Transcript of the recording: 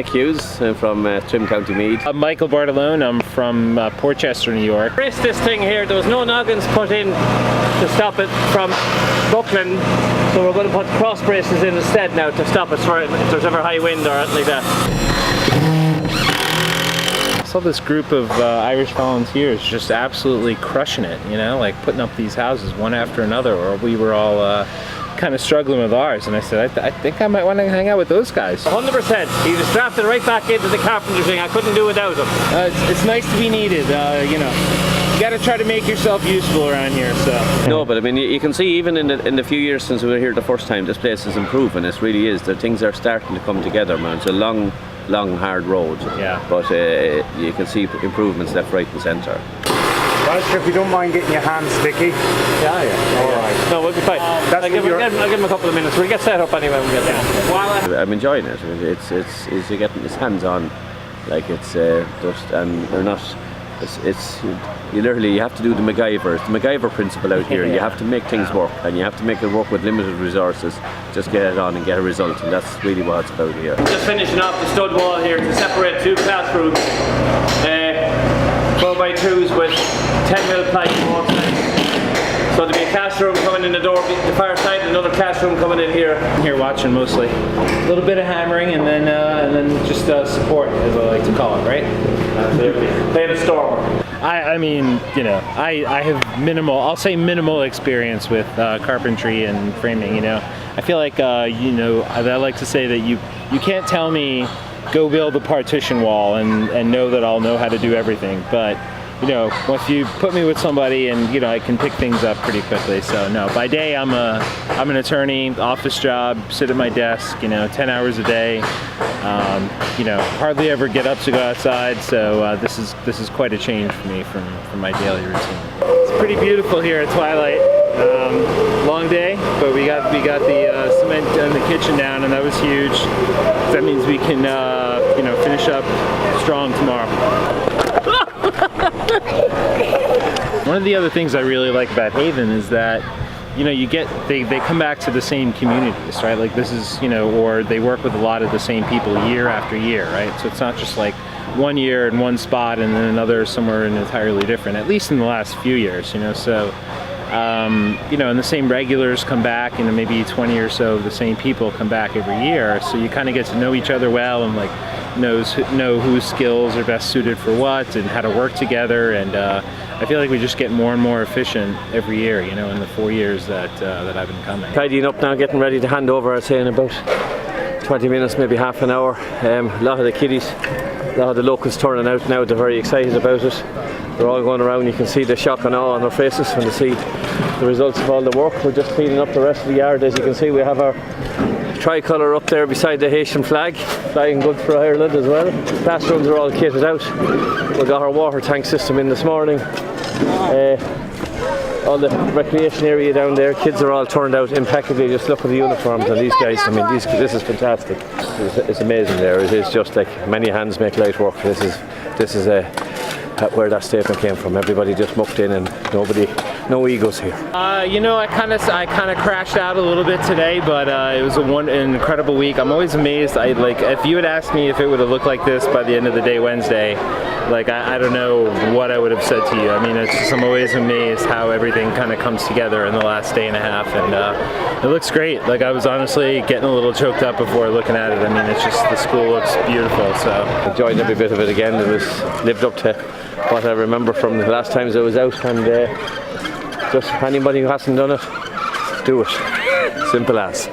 Nick Hughes. I'm from Trim County Meath. I'm Michael Bartolone. I'm from Portchester, New York. Raced this thing here. There was no noggins put in to stop it from buckling, so we're going to put cross braces in instead now to stop it for if there's ever high wind or anything like that. I saw this group of Irish volunteers just absolutely crushing it, you know, like putting up these houses one after another, or we were all kind of struggling with ours, and I said, I think I might want to hang out with those guys. 100%. He just drafted right back into the carpenter thing. I couldn't do without him. It's nice to be needed, you know. You got to try to make yourself useful around here, so. No, but I mean, you can see even in the few years since we were here the first time, this place is improving. It really is. The things are starting to come together, man. It's a long, hard road. Yeah. But you can see improvements left, right, and centre. Roger, if you don't mind getting your hands sticky. Yeah. Alright. No, we'll be fine. I'll give him a couple of minutes. We'll get set up anyway when we get there. I'm enjoying it. I mean, it's you're getting his hands on, like it's just, and they're not. You have to do the MacGyver principle out here. You have to make things work, and you have to make it work with limited resources. Just get it on and get a result, and that's really what it's about here. Just finishing off the stud wall here to separate two classrooms. 4x2s with 10mm ply on both sides. So there'll be a classroom coming in the door, the far side, and another classroom coming in here. I'm here watching mostly. A little bit of hammering and then just support, as I like to call it, right? Playing a storm. I mean, you know, I have minimal experience with carpentry and framing, you know. I feel like, you know, I like to say that you can't tell me go build a partition wall and know that I'll know how to do everything, but you know, once you put me with somebody and you know I can pick things up pretty quickly. So no, by day I'm an attorney, office job, sit at my desk, you know, 10 hours a day. You know, hardly ever get up to go outside, so this is quite a change for me from my daily routine. It's pretty beautiful here at twilight. Long day, but we got the cement and the kitchen down, and that was huge. That means we can you know, finish up strong tomorrow. One of the other things I really like about Haven is that, you know, they come back to the same communities, right? Like this is, you know, or they work with a lot of the same people year after year, right? So it's not just like one year in one spot and then another somewhere entirely different, at least in the last few years, you know. So you know, and the same regulars come back, you know, maybe 20 or so of the same people come back every year, so you kind of get to know each other well and like know whose skills are best suited for what and how to work together, and I feel like we just get more and more efficient every year, you know, in the 4 years that I've been coming. Tidying up now, getting ready to hand over, I'd say in about 20 minutes, maybe half an hour. A lot of the kiddies, a lot of the locals turning out now, they're very excited about it. They're all going around, you can see the shock and awe on their faces when they see the results of all the work. We're just cleaning up the rest of the yard. As you can see, we have our tricolour up there beside the Haitian flag, flying good for Ireland as well. Classrooms are all kitted out. We got our water tank system in this morning. All the recreation area down there, kids are all turned out impeccably. Just look at the uniforms on these guys. I mean, this is fantastic. It's amazing there. It is just like many hands make light work. This is where that statement came from. Everybody just mucked in and no egos here. You know, I kind of crashed out a little bit today, but it was an incredible week. I'm always amazed. If you had asked me if it would have looked like this by the end of the day Wednesday, like I don't know what I would have said to you. I mean, it's just, I'm always amazed how everything kind of comes together in the last day and a half, and it looks great. Like I was honestly getting a little choked up before looking at it. I mean, it's just, the school looks beautiful. So enjoyed every bit of it again. It was lived up to what I remember from the last times I was out, and just anybody who hasn't done it, do it. Simple as.